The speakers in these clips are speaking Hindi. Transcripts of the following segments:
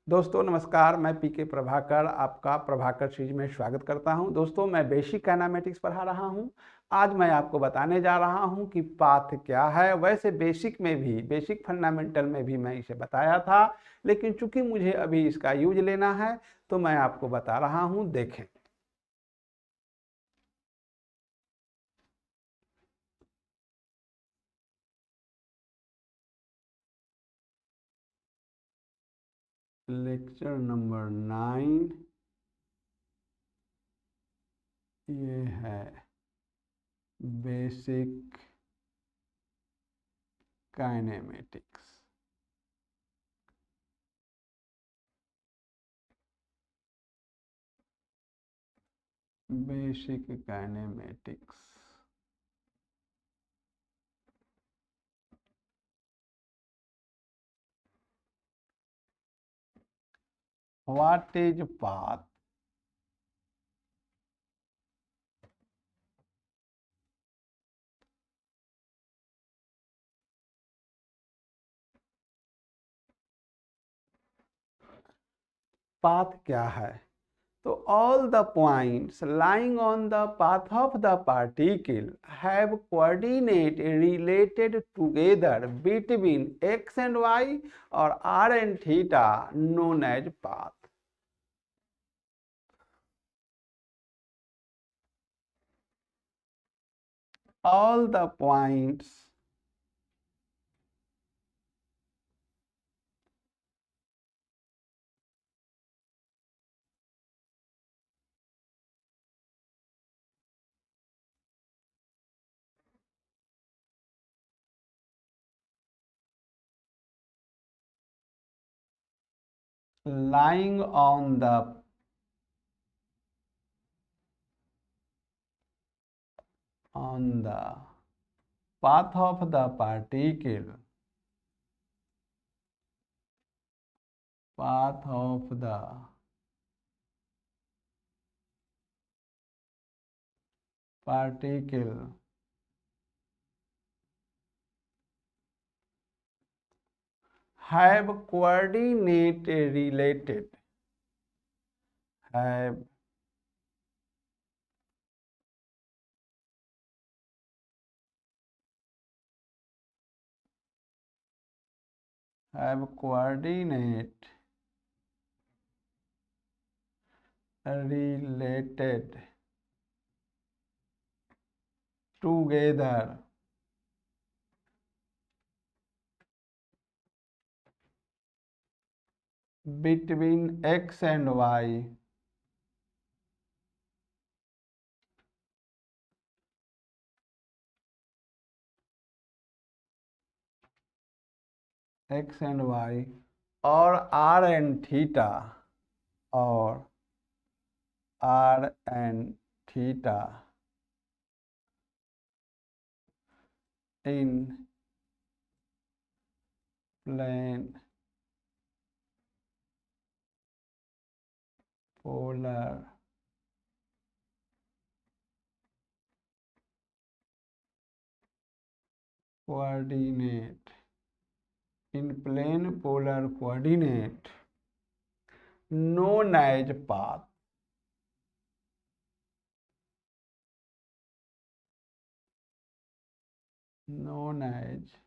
दोस्तों नमस्कार, मैं पीके प्रभाकर आपका प्रभाकर सीरीज में स्वागत करता हूं। दोस्तों मैं बेसिक काइनेमेटिक्स पढ़ा रहा हूं। आज मैं आपको बताने जा रहा हूं कि पाथ क्या है। वैसे बेसिक फंडामेंटल में भी मैं इसे बताया था, लेकिन चूंकि मुझे अभी इसका यूज लेना है तो मैं आपको बता रहा हूं। देखें, लेक्चर नंबर 9 ये है basic kinematics. Basic kinematics what is path? Path क्या है? तो all the points lying on the path of the particle have coordinate related together between X and Y और R and theta known as path. All the points lying on the path of the particle, path of the particle have coordinate related, have coordinate related together between x and y, x and y और r and theta, और r and theta in plane polar coordinate, in plane polar coordinate known as path, known as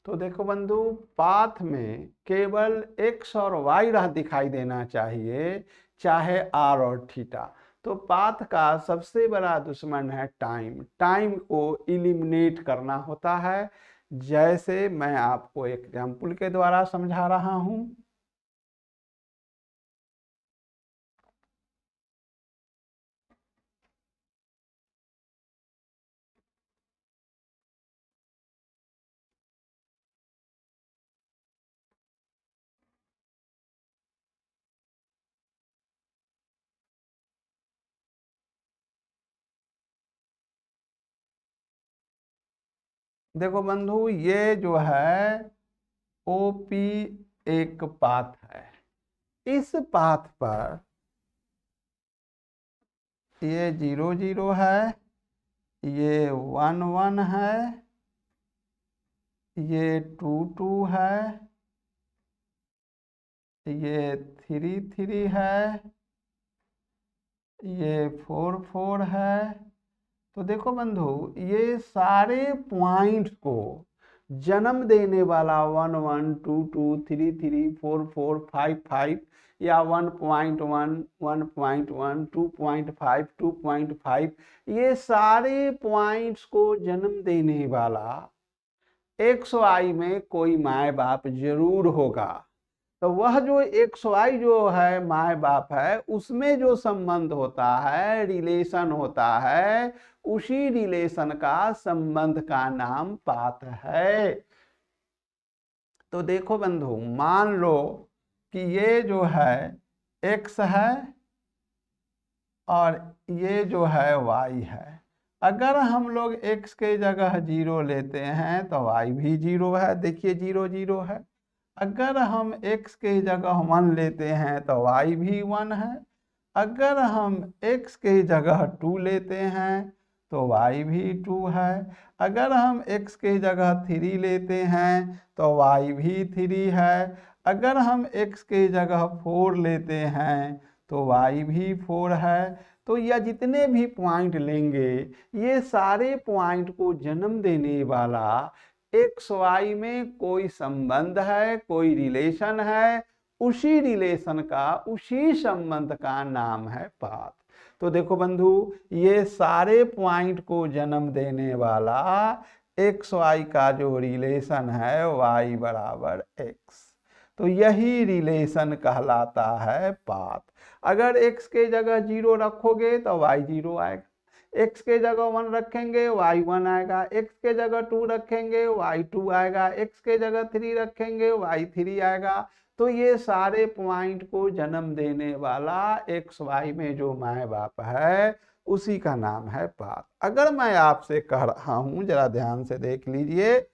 तो देखो बंधु, पाथ में केवल एक्स और वाई राह दिखाई देना चाहिए, चाहे आर और थीटा। तो पाथ का सबसे बड़ा दुश्मन है टाइम। टाइम को इलिमिनेट करना होता है, जैसे मैं आपको एग्जाम्पल के द्वारा समझा रहा हूं। देखो बंधु, ये जो है ओपी एक पाथ है। इस पाथ पर ये 0 0 है, ये 1 1 है, ये 2 है, ये 3 है, ये 4 है। तो देखो बंधु, ये सारे पॉइंट्स को जन्म देने वाला 1 1 2 2 3 3 4 4 5 5 या 1.1 1.1 2.5 2.5, ये सारे पॉइंट्स को जन्म देने वाला एक्स वाई में कोई माए बाप जरूर होगा। तो वह जो एक्स वाई जो है माए बाप है, उसमें जो संबंध होता है, रिलेशन होता है, उसी रिलेशन का संबंध का नाम पात है। तो देखो बंधु, मान लो कि ये जो है एक्स है और ये जो है वाई है। अगर हम लोग x के जगह 0 लेते हैं तो y भी 0 है, देखिए 0 0 है। अगर हम x के जगह 1 लेते हैं तो y भी 1 है। अगर हम x के जगह 2 लेते हैं तो y भी 2 है। अगर हम x के जगह 3 लेते हैं तो y भी 3 है। अगर हम x के जगह 4 लेते हैं तो y भी 4 है। तो यह जितने भी पॉइंट लेंगे, ये सारे पॉइंट को जन्म देने वाला एक्स वाई में कोई संबंध है, कोई रिलेशन है, उसी रिलेशन का, उसी संबंध का नाम है पाथ। तो देखो बंधु, ये सारे पॉइंट को जन्म देने वाला एक्स वाई का जो रिलेशन है y बराबर x, तो यही रिलेशन कहलाता है पाथ। अगर x के जगह 0 रखोगे तो y 0 आएगा, x के जगह 1 रखेंगे y 1 आएगा, x के जगह 2 रखेंगे y 2 आएगा, x के जगह 3 रखेंगे y 3 आएगा। तो ये सारे पॉइंट को जन्म देने वाला एक्स वाई में जो माए बाप है, उसी का नाम है पाथ। अगर मैं आपसे कह रहा हूं, जरा ध्यान से देख लीजिए,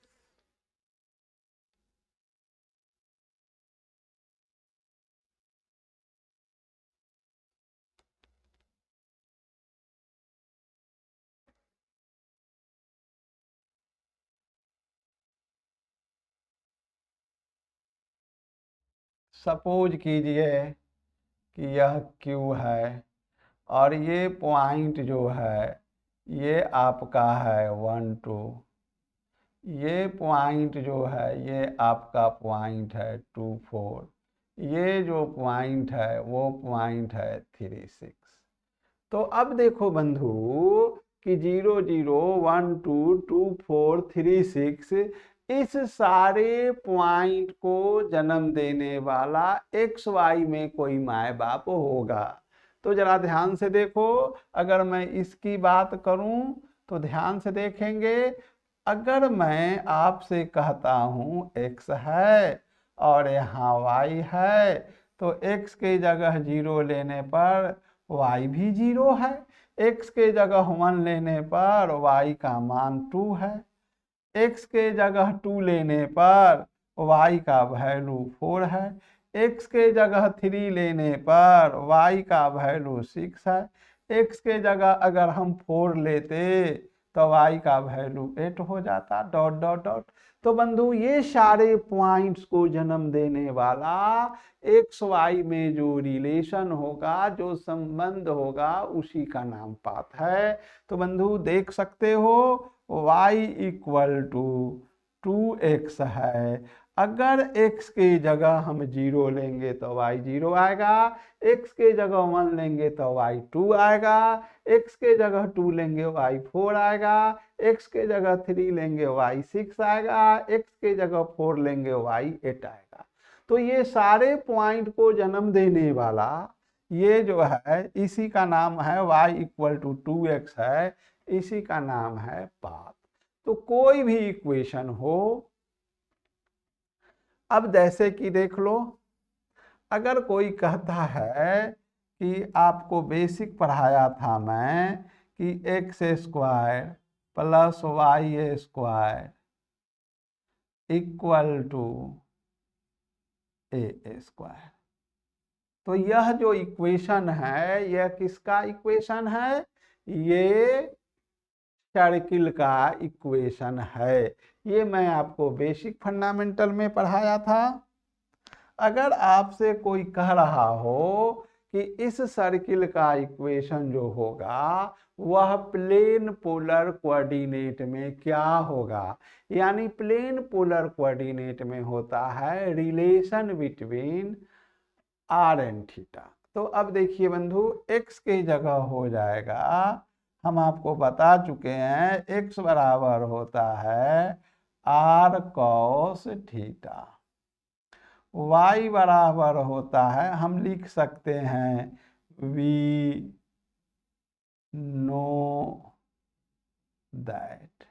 सपोज कीजिए कि यह Q है और ये पॉइंट जो है ये आपका है 1 2, ये पॉइंट जो है ये आपका पॉइंट है 2 4, ये जो पॉइंट है वो पॉइंट है 3 6। तो अब देखो बंधु कि 0 0 1 2 2 4 3 6, इस सारे पॉइंट को जन्म देने वाला एक्स वाई में कोई माए बाप होगा। तो जरा ध्यान से देखो, अगर मैं इसकी बात करूं तो ध्यान से देखेंगे। अगर मैं आपसे कहता हूं x है और यहाँ y है, तो x के जगह 0 लेने पर y भी 0 है, x के जगह 1 लेने पर y का मान 2 है, x के जगह 2 लेने पर y का वैल्यू 4 है, x के जगह 3 लेने पर y का वैल्यू 6 है, x के जगह अगर हम 4 लेते तो y का वैल्यू 8 हो जाता, डॉट डॉट डॉट। तो बंधु, ये सारे पॉइंट्स को जन्म देने वाला एक्स वाई में जो रिलेशन होगा, जो संबंध होगा, उसी का नाम पाथ है। तो बंधु देख सकते हो, y इक्वल टू 2x है। अगर x के जगह हम 0 लेंगे तो y 0 आएगा, x के जगह 1 लेंगे तो y 2 आएगा, x के जगह 2 लेंगे y 4 आएगा, x के जगह 3 लेंगे y 6 आएगा, x के जगह 4 लेंगे y 8 आएगा। तो ये सारे पॉइंट को जन्म देने वाला ये जो है, इसी का नाम है y इक्वल टू 2x है, इसी का नाम है पाथ। तो कोई भी इक्वेशन हो, अब जैसे कि देख लो, अगर कोई कहता है कि आपको बेसिक पढ़ाया था मैं कि X square plus Y square equal to A square, तो यह जो इक्वेशन है यह किसका इक्वेशन है? ये सर्किल का इक्वेशन है। ये मैं आपको बेसिक फंडामेंटल में पढ़ाया था। अगर आपसे कोई कह रहा हो कि इस सर्किल का इक्वेशन जो होगा वह प्लेन पोलर कोऑर्डिनेट में क्या होगा, यानी प्लेन पोलर कोऑर्डिनेट में होता है relation between R and theta. तो अब देखिए बंधु, x की जगह हो जाएगा, हम आपको बता चुके हैं x बराबर होता है आर कॉस थीटा, y बराबर होता है, हम लिख सकते हैं वी नो दैट,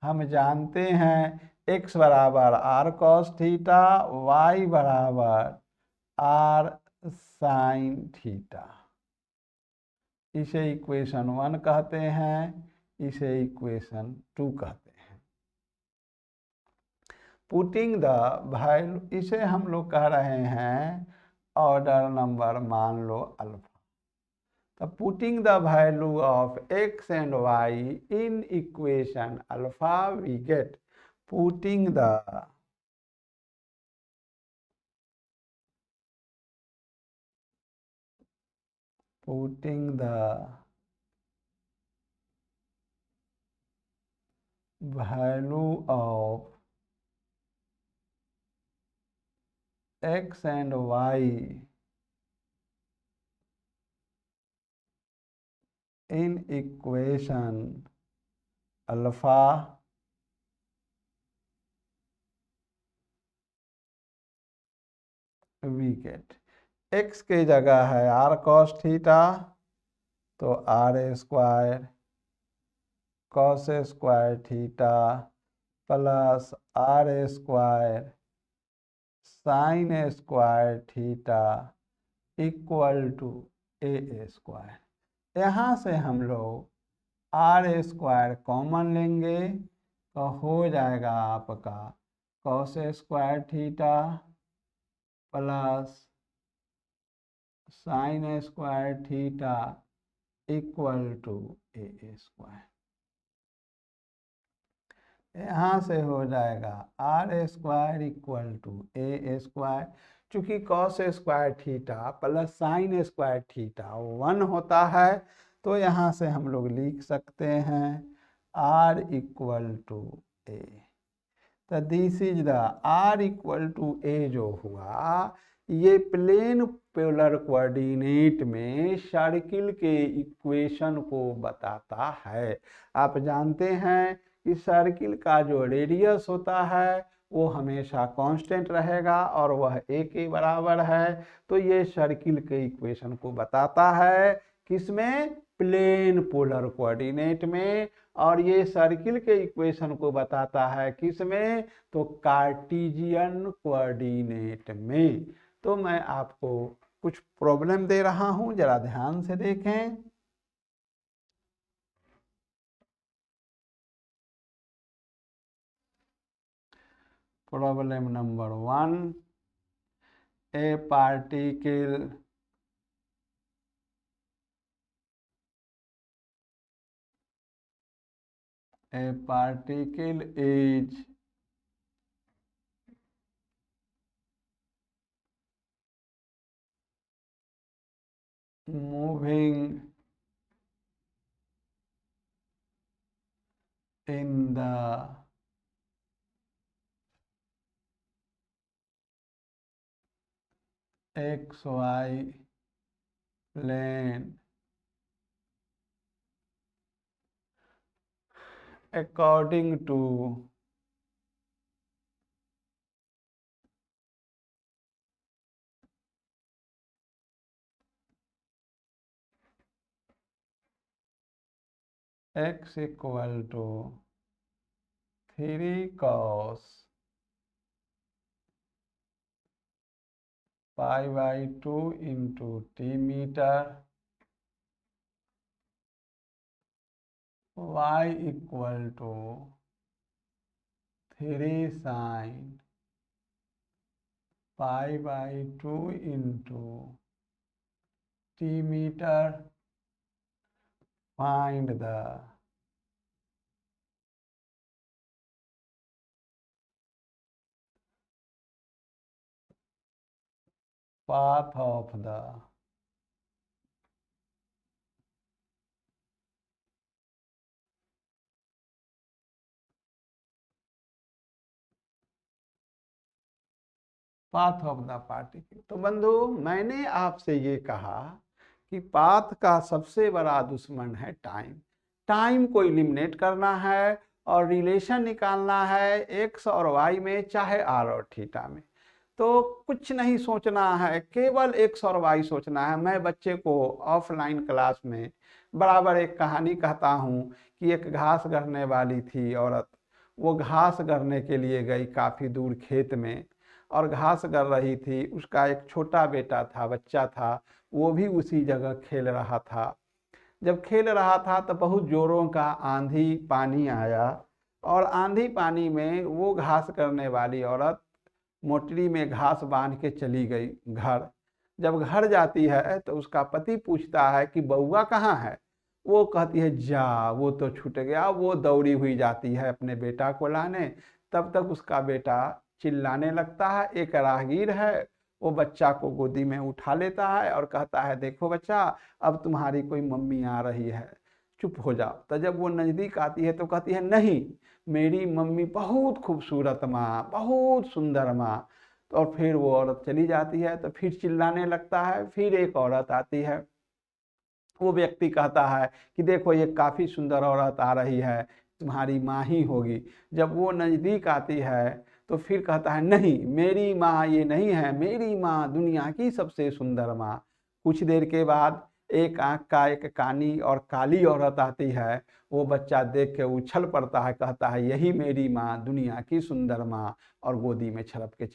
हम जानते हैं x बराबर आर कॉस थीटा, y बराबर आर साइन थीटा। इसे इक्वेशन 1 कहते हैं, इसे इक्वेशन 2 कहते हैं। पुटिंग द वैल्यू, इसे हम लोग कह रहे हैं ऑर्डर नंबर मान लो अल्फा। तो putting the value of x and y in equation alpha we get putting the value of x and y in equation alpha we get x की जगह है r cos थीटा, तो R square cos square theta plus R square sine square theta equal to A square. यहाँ से हम लोग आर स्क्वायर कॉमन लेंगे तो हो जाएगा आपका cos square theta plus sine square theta equal to A square. यहाँ से हो जाएगा R square equal to A square. चूंकि cos square theta plus sine square theta 1 होता है, तो यहाँ से हम लोग लिख सकते हैं आर इक्वल टू ए। तो this is the R equal to A जो हुआ, ये प्लेन पोलर कोऑर्डिनेट में सर्किल के इक्वेशन को बताता है। आप जानते हैं कि सर्किल का जो रेडियस होता है वो हमेशा कांस्टेंट रहेगा और वह a के बराबर है। तो ये सर्किल के इक्वेशन को बताता है, किसमें? प्लेन पोलर कोऑर्डिनेट में। और ये सर्किल के इक्वेशन को बताता है किसमें? तो कार्टेशियन कोऑर्डिनेट में। तो मैं आपको कुछ प्रॉब्लम दे रहा हूं, जरा ध्यान से देखें। Problem number 1, A particle is moving in the xy plane according to x equal to 3 cos pi by 2 into t meter, y equal to 3 sin pi by 2 into t meter. Find the path of the path of the particle. तो बंधु, मैंने आपसे ये कहा कि पाथ का सबसे बड़ा दुश्मन है टाइम। टाइम को एलिमिनेट करना है और रिलेशन निकालना है एक्स और वाई में, चाहे आर और थीटा में। तो कुछ नहीं सोचना है, केवल एक्स और वाई सोचना है। मैं बच्चे को ऑफलाइन क्लास में बराबर एक कहानी कहता हूँ कि एक घास गढ़ने वाली थी औरत। वो घास गढ़ने के लिए गई काफ़ी दूर खेत में, और घास गढ़ रही थी। उसका एक छोटा बेटा था, बच्चा था, वो भी उसी जगह खेल रहा था। जब खेल रहा था तो बहुत जोरों का आंधी पानी आया, और आंधी पानी में वो घास करने वाली औरत मोटरी में घास बांध के चली गई घर। जब घर जाती है तो उसका पति पूछता है कि बउआ कहाँ है। वो कहती है जा, वो तो छूट गया। वो दौड़ी हुई जाती है अपने बेटा को लाने। तब तक उसका बेटा चिल्लाने लगता है। एक राहगीर है, वो बच्चा को गोदी में उठा लेता है और कहता है देखो बच्चा, अब तुम्हारी कोई मम्मी आ रही है, चुप हो जाओ। तो जब वो नज़दीक आती है तो कहती है नहीं, मेरी मम्मी बहुत खूबसूरत माँ, बहुत सुंदर माँ। तो और फिर वो औरत चली जाती है। तो फिर चिल्लाने लगता है। फिर एक औरत आती है। वो व्यक्ति कहता है कि देखो ये काफ़ी सुंदर औरत आ रही है, तुम्हारी माँ ही होगी। जब वो नज़दीक आती है तो फिर कहता है नहीं, मेरी माँ ये नहीं है, मेरी माँ दुनिया की सबसे सुंदर माँ। कुछ देर के बाद एक आंख का एक कानी और काली औरत आती है। वो बच्चा देख के उछल पड़ता है, कहता है यही मेरी माँ, दुनिया की सुंदर माँ, और गोदी में छलप के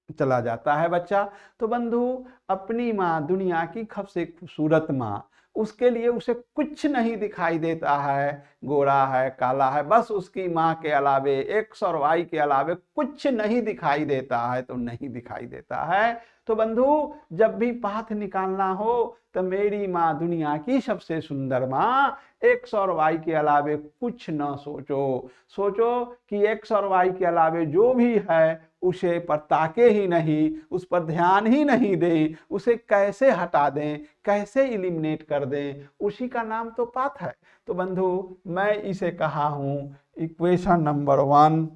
चला जाता है बच्चा। तो बंधु, अपनी माँ, दुनिया की सबसे खूबसूरत माँ, उसके लिए उसे कुछ नहीं दिखाई देता है, गोरा है, काला है, बस उसकी माँ के अलावे, एक्स और वाई के अलावे कुछ नहीं दिखाई देता है। तो नहीं दिखाई देता है। तो बंधु, जब भी पाथ निकालना हो तो मेरी माँ, दुनिया की सबसे सुंदर माँ, एक्स और वाई के अलावे कुछ न सोचो। सोचो कि एक्स और वाई के अलावे जो भी है उसे पर ताके ही नहीं, उस पर ध्यान ही नहीं दें, उसे कैसे हटा दें, कैसे इलिमिनेट कर दें, उसी का नाम तो पाथ है। तो बंधु, मैं इसे कहा हूं इक्वेशन नंबर 1,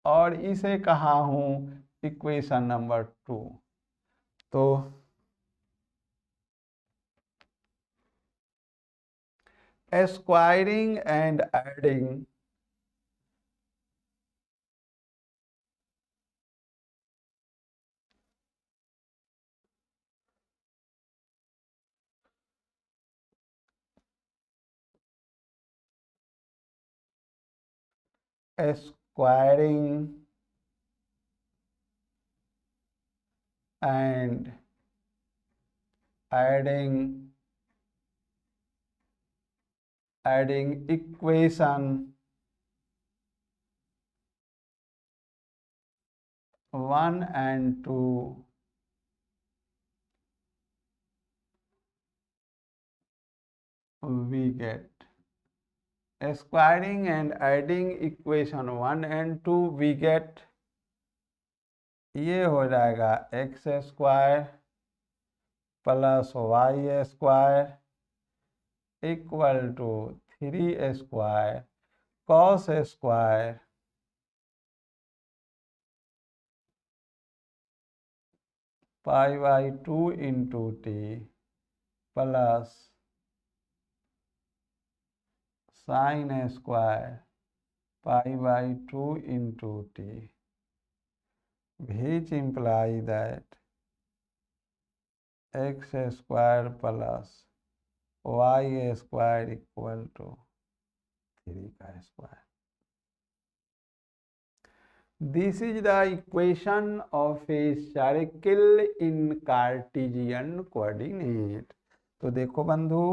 और इसे कहा हूं इक्वेशन नंबर 2। तो squaring and adding squaring and adding equation 1 and 2 we get squaring and adding equation 1 and 2 we get, ये हो जाएगा X square plus Y square equal to 3 square cos square pi by 2 into T plus sine square pi by 2 into T, which imply that X square plus Y square equal to 3 का square. This is the equation of a circle in Cartesian coordinate। तो देखो बंधु,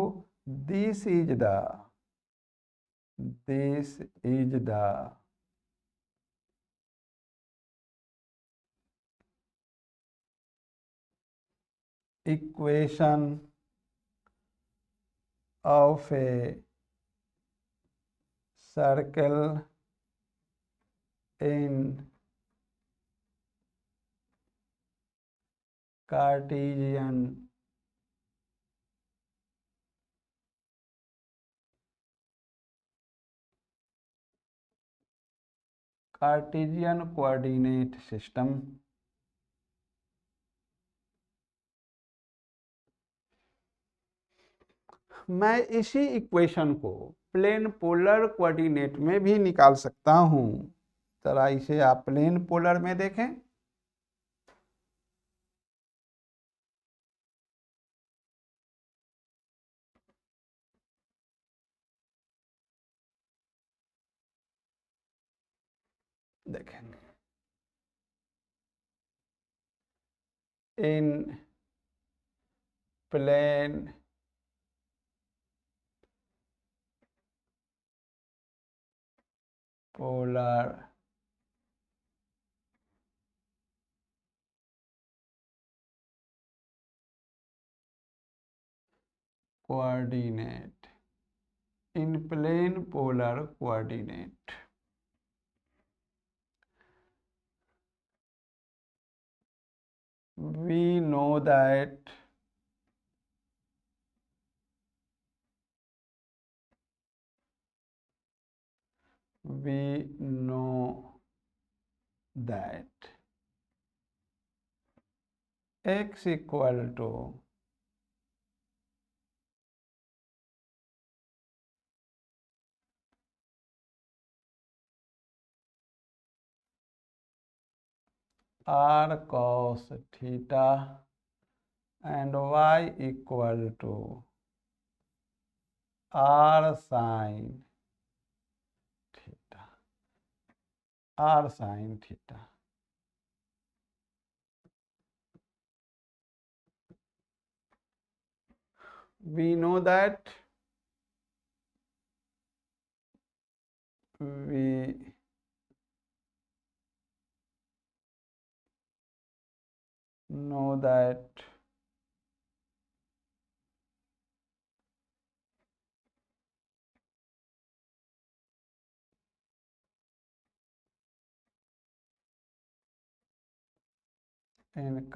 this is the equation of a circle in Cartesian coordinate system. मैं इसी इक्वेशन को प्लेन पोलर कोऑर्डिनेट में भी निकाल सकता हूं। जरा इसे आप प्लेन पोलर में देखें। देखेंगे in plane polar coordinate, in plane polar coordinate we know that x equal to r cos theta and y equal to r sin theta, r sin theta। We know that we know that in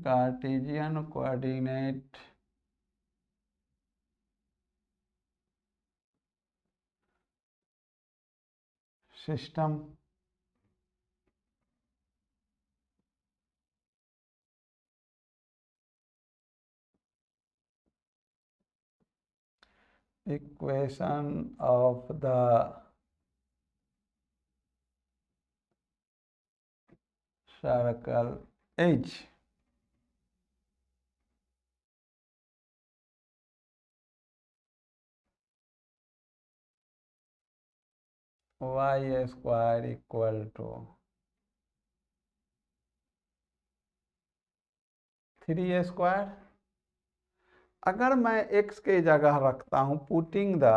Cartesian coordinate system equation of the circle edge y square equal to 3 square. अगर मैं x के जगह रखता हूं putting the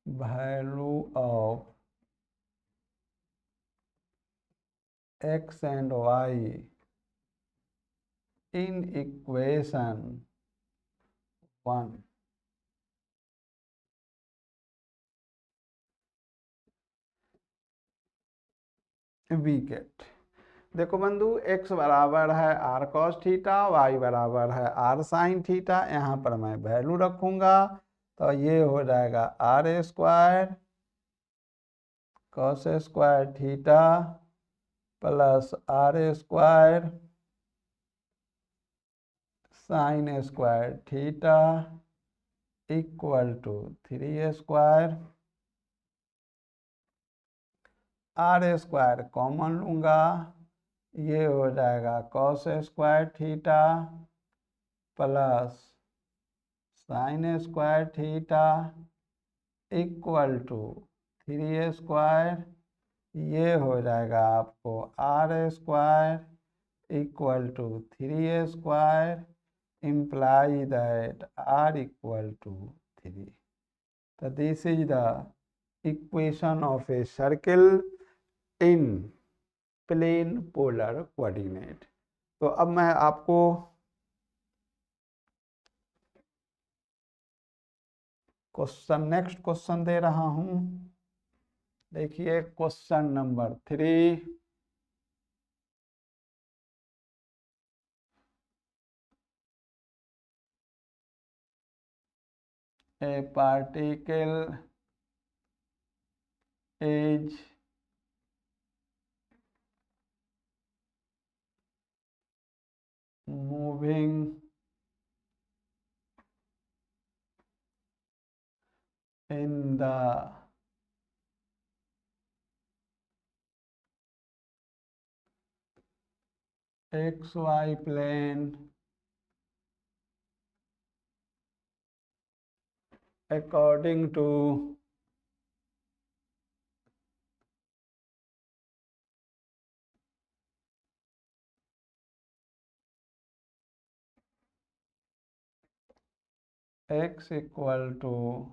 value of x and y in equation 1, we get। देखो बंधु x बराबर है r cos थीटा, y बराबर है r sin थीटा। यहाँ पर मैं वैल्यू रखूंगा तो ये हो जाएगा r square cos square theta plus r square sin square theta equal to 3 square R square common लूँगा, ये हो जाएगा cos square theta plus sine square theta equal to 3 square, ये हो जाएगा आपको R square equal to 3 square imply that R equal to 3। तो this is the equation of a circle in plane polar coordinate. तो अब मैं आपको नेक्स्ट क्वेश्चन दे रहा हूं। देखिए question number 3। A particle is moving in the XY plane according to x equal to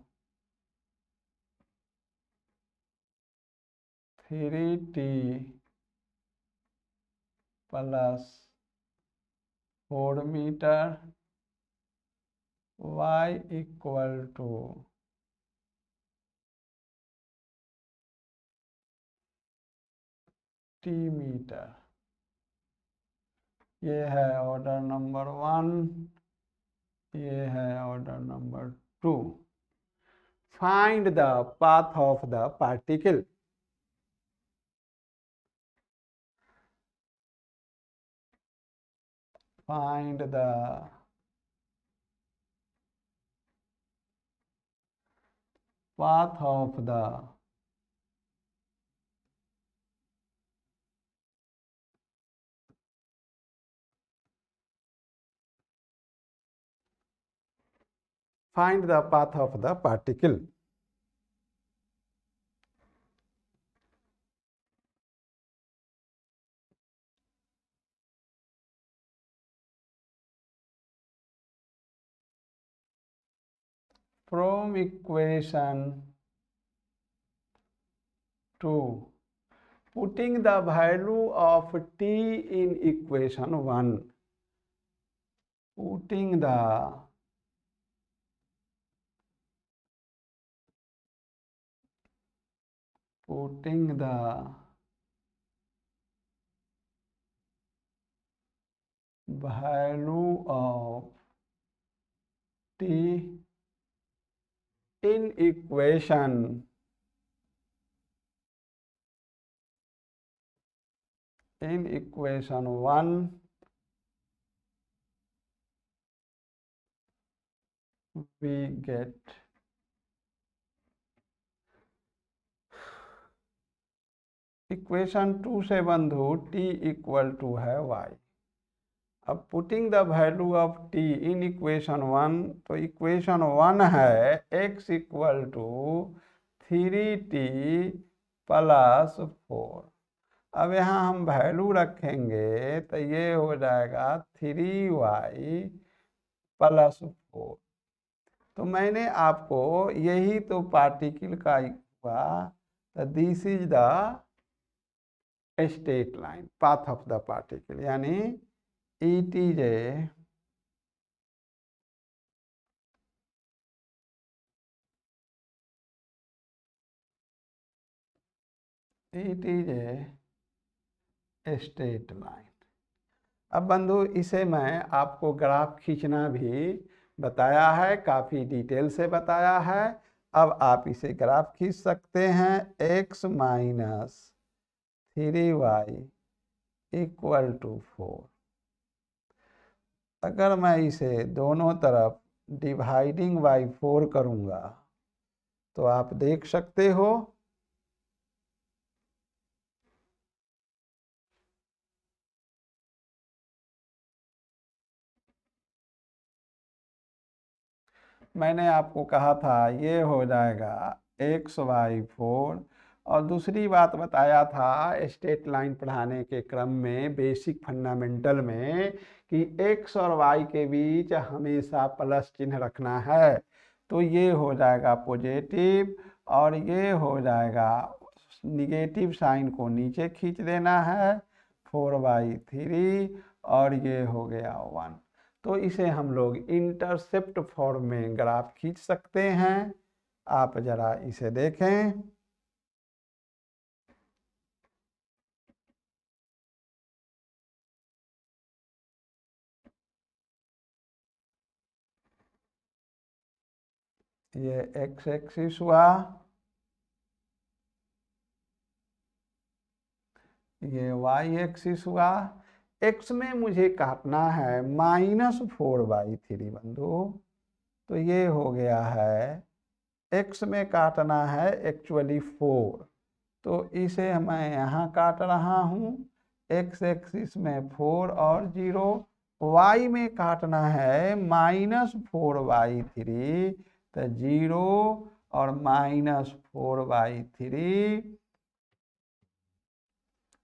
3t plus 4 meter, y equal to t metre. ये है ऑर्डर नंबर 1, ये है order number 2। Find the path of the particle. Find the path of the particle। From equation 2, putting the value of t in equation 1, putting the value of t in equation 1, we get equation 2 से बंधु t इक्वल टू है y। अब putting the value of t in equation 1, तो इक्वेशन 1 है x equal to 3t plus 4। अब यहाँ हम वैल्यू रखेंगे तो ये हो जाएगा 3y प्लस 4। तो मैंने आपको यही तो पार्टिकल का हुआ, तो this is the straight line path of the particle, यानी ETJ स्ट्रेट लाइन। अब बंधु इसे मैं आपको ग्राफ खींचना भी बताया है, काफ़ी डिटेल से बताया है। अब आप इसे ग्राफ खींच सकते हैं। x minus 3y equal to 4। अगर मैं इसे दोनों तरफ डिवाइडिंग बाई 4 करूँगा तो आप देख सकते हो मैंने आपको कहा था ये हो जाएगा XY4। और दूसरी बात बताया था स्ट्रेट लाइन पढ़ाने के क्रम में बेसिक फंडामेंटल में कि x और y के बीच हमेशा प्लस चिन्ह रखना है। तो ये हो जाएगा पॉजिटिव और ये हो जाएगा निगेटिव साइन को नीचे खींच देना है 4/3 और ये हो गया 1। तो इसे हम लोग इंटरसेप्ट फॉर्म में ग्राफ खींच सकते हैं। आप जरा इसे देखें। ये एक्स एक्सिस हुआ, ये वाई एक्सिस हुआ। एक्स में मुझे काटना है -4/3 बंधु। तो ये हो गया है, एक्स में काटना है एक्चुअली 4। तो इसे मैं यहाँ काट रहा हूँ, एक्स एक्सिस में 4 और 0। वाई में काटना है -4/3, तो 0 और -4/3,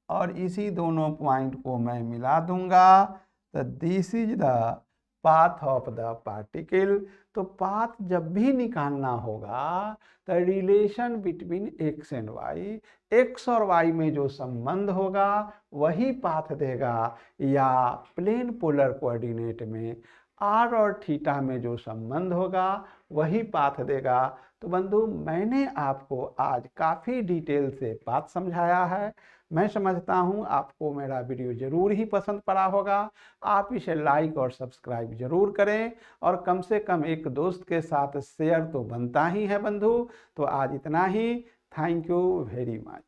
और इसी दोनों पॉइंट को मैं मिला दूंगा। तो this is the path of the particle. तो पाथ जब भी निकालना होगा तो relation between X and Y, X और वाई में जो संबंध होगा वही पाथ देगा, या प्लेन पोलर कोऑर्डिनेट में आर और थीटा में जो संबंध होगा वही पाथ देगा। तो बंधु, मैंने आपको आज काफ़ी डिटेल से बात समझाया है। मैं समझता हूँ आपको मेरा वीडियो ज़रूर ही पसंद पड़ा होगा। आप इसे लाइक और सब्सक्राइब ज़रूर करें, और कम से कम एक दोस्त के साथ शेयर तो बनता ही है बंधु। तो आज इतना ही। Thank you very much.